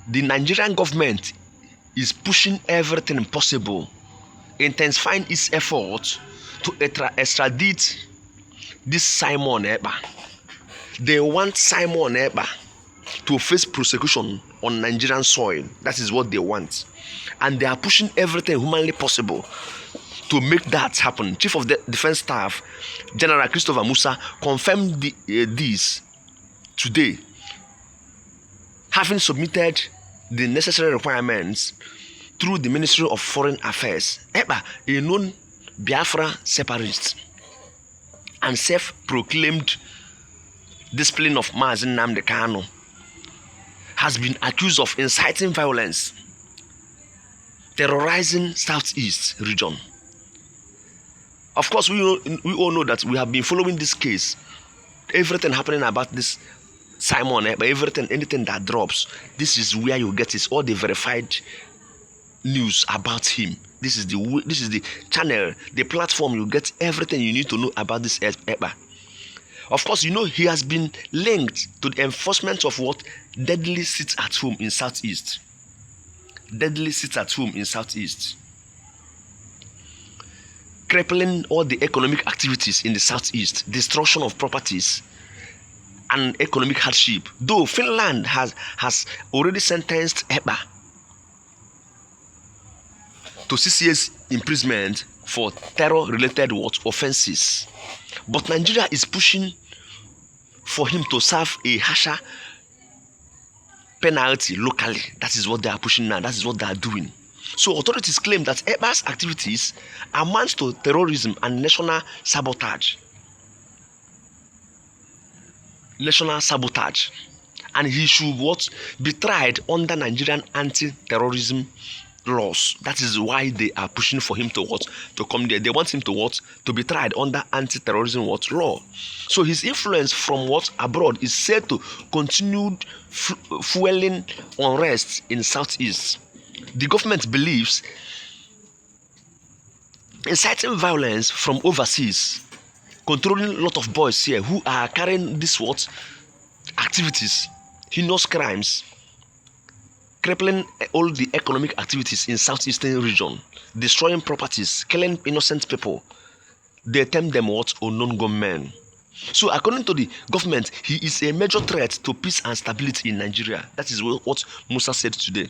the Nigerian government is pushing everything possible, intensifying its efforts to extradite this Simon Ekpa. They want Simon Ekpa to face prosecution on Nigerian soil. That is what they want. And they are pushing everything humanly possible to make that happen. Chief of the Defense Staff, General Christopher Musa, confirmed this today, having submitted the necessary requirements through the Ministry of Foreign Affairs. Ekpa, a known Biafra separatist and self-proclaimed discipline of Mazi Nnamdi Kanu, has been accused of inciting violence, terrorizing Southeast region. Of course, we all know that we have been following this case. Everything happening about this Simon Ekpa, anything that drops, this is where you get it. All the verified news about him. This is the channel, the platform you get everything you need to know about this Ekpa. Of course, you know he has been linked to the enforcement of what? Deadly sits at home in Southeast. Deadly sits at home in Southeast. Crippling all the economic activities in the Southeast, destruction of properties, and economic hardship. Though Finland has already sentenced Ekpa to 6 years imprisonment for terror-related offenses. But Nigeria is pushing for him to serve a harsher penalty locally. That is what they are pushing now. That is what they are doing. So authorities claim that Ekpa's activities amount to terrorism and national sabotage. National sabotage. And he should be tried under Nigerian anti-terrorism laws. That is why they are pushing for him to come there. They want him to be tried under anti-terrorism law. So his influence from abroad is said to continue fueling unrest in Southeast. The government believes inciting violence from overseas, controlling a lot of boys here who are carrying this activities, heinous crimes, crippling all the economic activities in Southeastern region, destroying properties, killing innocent people. They term them unknown gunmen. So according to the government, he is a major threat to peace and stability in Nigeria. That is what Musa said today.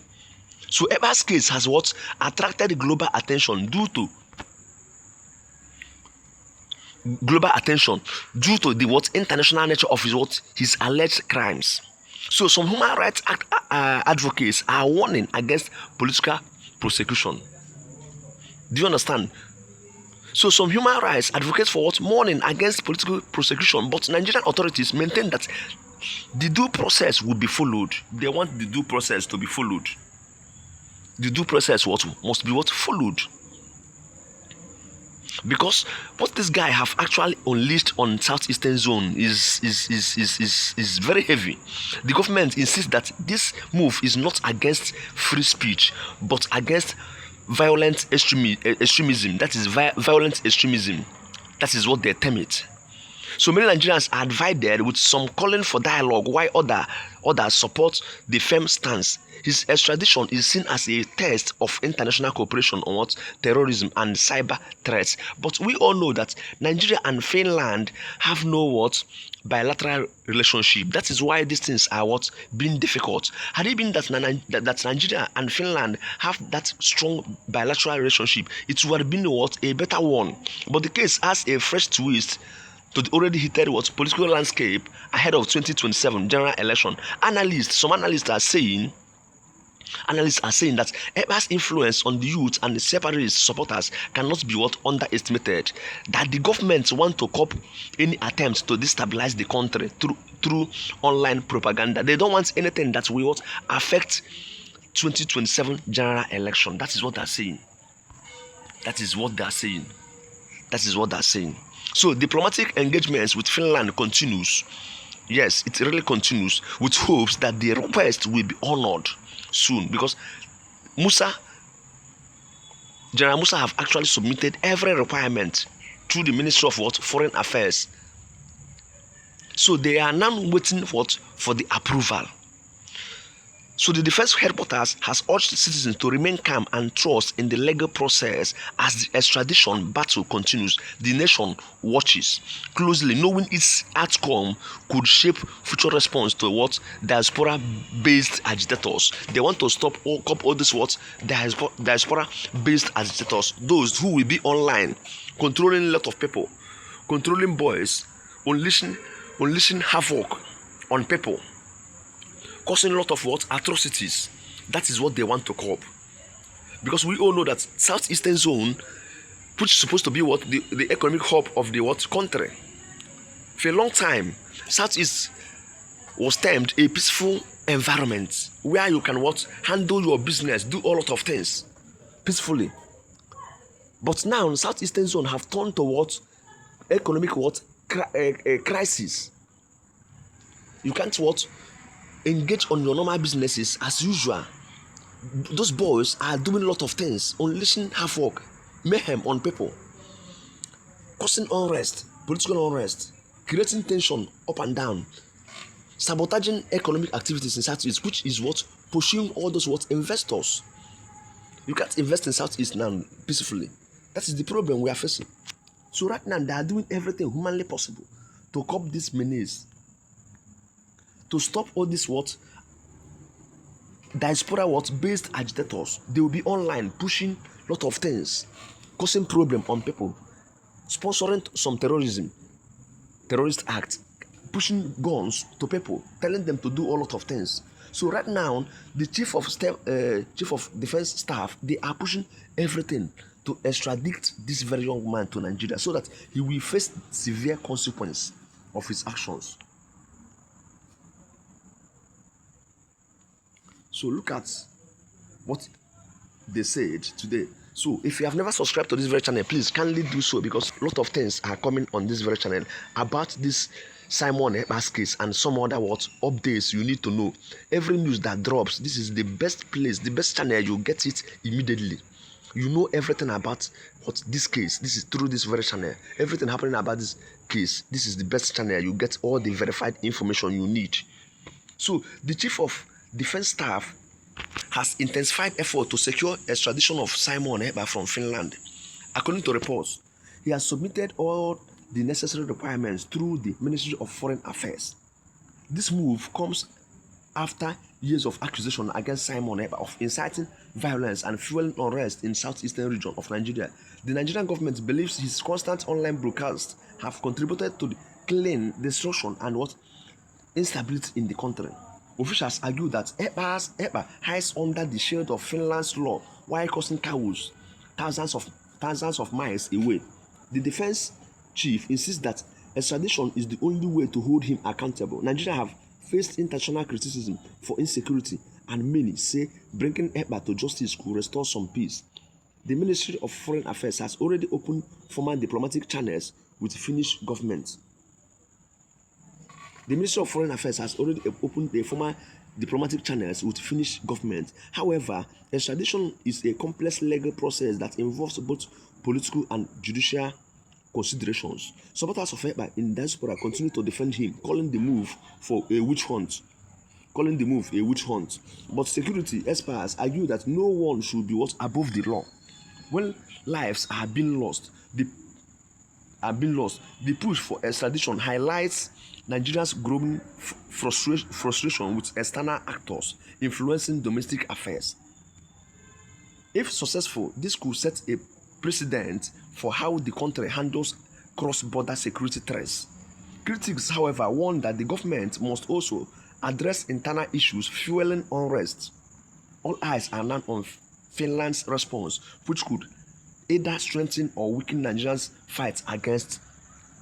So Ekpa's case has attracted global attention due to the international nature of his alleged crimes. So some human rights advocates are warning against political prosecution. Do you understand? So some human rights advocates for warning against political prosecution, but Nigerian authorities maintain that the due process will be followed. They want the due process to be followed. The due process must be followed. Because what this guy have actually unleashed on Southeastern zone is very heavy. The government insists that this move is not against free speech, but against violent extremism. That is violent extremism. That is what they term it. So many Nigerians are divided, with some calling for dialogue, while others support the firm stance. His extradition is seen as a test of international cooperation on terrorism and cyber threats. But we all know that Nigeria and Finland have no bilateral relationship. That is why these things are being difficult. Had it been that Nigeria and Finland have that strong bilateral relationship, it would have been a better one. But the case has a fresh twist to the already heated political landscape ahead of 2027 general election. Some analysts are saying that Ekpa's influence on the youth and the separatist supporters cannot be underestimated. That the government want to cop any attempt to destabilize the country through online propaganda. They don't want anything that will affect 2027 general election. That is what they're saying. That is what they're saying. So diplomatic engagements with Finland continues. Yes, it really continues, with hopes that the request will be honored soon, because General Musa have actually submitted every requirement through the Ministry of Foreign Affairs. So they are now waiting for the approval. So the defense headquarters has urged citizens to remain calm and trust in the legal process as the extradition battle continues. The nation watches closely, knowing its outcome could shape future response to what diaspora-based agitators. They want to stop all this diaspora-based agitators, those who will be online, controlling a lot of people, controlling boys, unleashing havoc on people, causing a lot of atrocities. That is what they want to curb. Because we all know that southeastern zone, which is supposed to be the economic hub of the country. For a long time, southeast was termed a peaceful environment where you can handle your business, do a lot of things peacefully. But now southeastern zone have turned to economic crisis. You can't engage on your normal businesses as usual. Those boys are doing a lot of things, unleashing havoc, mayhem on people, causing unrest, political unrest, creating tension up and down, sabotaging economic activities in Southeast, which is pushing all those investors. You can't invest in Southeast now peacefully. That is the problem we are facing. So right now they are doing everything humanly possible to curb this menace, to stop all this diaspora based agitators. They will be online pushing a lot of things, causing problem on people, sponsoring some terrorist acts, pushing guns to people, telling them to do a lot of things. So right now the chief of defense staff, they are pushing everything to extradite this very young man to Nigeria so that he will face severe consequence of his actions. So look at what they said today. So if you have never subscribed to this very channel, please kindly do so, because a lot of things are coming on this very channel about this Simon Ekpa's case and some other updates you need to know. Every news that drops, this is the best place, the best channel. You get it immediately. You know everything about this case. This is through this very channel. Everything happening about this case, this is the best channel. You get all the verified information you need. So the chief of defense staff has intensified effort to secure extradition of Simon Ekpa from Finland. According to reports, he has submitted all the necessary requirements through the Ministry of Foreign Affairs. This move comes after years of accusation against Simon Ekpa of inciting violence and fueling unrest in southeastern region of Nigeria. The Nigerian government believes his constant online broadcasts have contributed to the clean destruction and instability in the country. Officials argue that Ekpa hides under the shield of Finland's law while causing chaos thousands of miles away. The defense chief insists that extradition is the only way to hold him accountable. Nigeria have faced international criticism for insecurity, and many say bringing Ekpa to justice could restore some peace. The Ministry of Foreign Affairs has already opened formal diplomatic channels with the Finnish government. The Ministry of Foreign Affairs has already opened the formal diplomatic channels with Finnish government. However, extradition is a complex legal process that involves both political and judicial considerations. Supporters of Ekpa in diaspora continue to defend him, calling the move a witch hunt. But security experts argue that no one should be above the law. When lives are being lost, the push for extradition highlights Nigeria's growing frustration with external actors influencing domestic affairs. If successful, this could set a precedent for how the country handles cross-border security threats. Critics, however, warn that the government must also address internal issues fueling unrest. All eyes are now on Finland's response, which could either strengthen or weaken Nigeria's fight against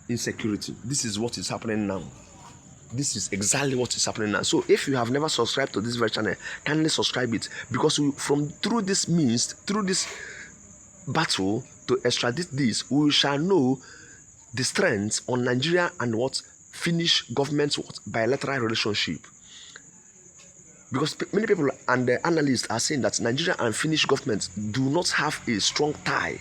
insecurity. This is what is happening now. This is exactly what is happening now. So if you have never subscribed to this very channel, kindly subscribe it, because through this battle to extradite this, we shall know the strength on Nigeria and Finnish government's bilateral relationship. Because many people and the analysts are saying that Nigeria and Finnish governments do not have a strong tie,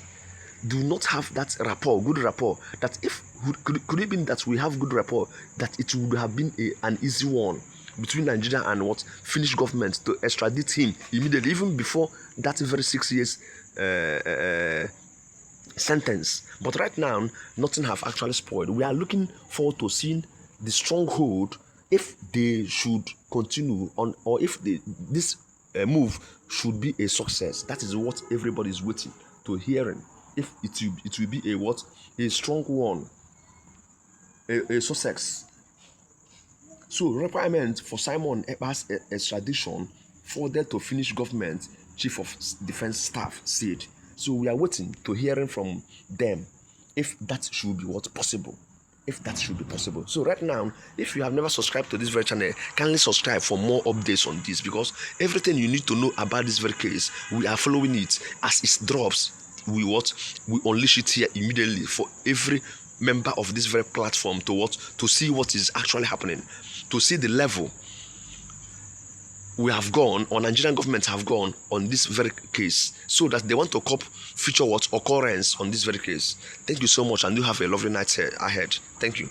do not have that good rapport, that if could it be that we have good rapport, that it would have been an easy one between Nigeria and what Finnish government to extradite him immediately, even before that very 6 years sentence. But right now, nothing have actually spoiled. We are looking forward to seeing the stronghold, if they should continue on, or if this move should be a success. That is what everybody is waiting to hearing. If it will be a strong one, a success. So requirement for Simon Ekpa's extradition forwarded to Finnish government chief of defense staff said. So we are waiting to hearing from them if that should be possible. If that should be possible. So right now, if you have never subscribed to this very channel, kindly subscribe for more updates on this, because everything you need to know about this very case, we are following it as it drops. We unleash it here immediately for every member of this very platform to see what is actually happening, to see the level we have gone, or Nigerian government have gone on this very case, so that they want to cop future occurrence on this very case. Thank you so much, and you have a lovely night ahead. Thank you.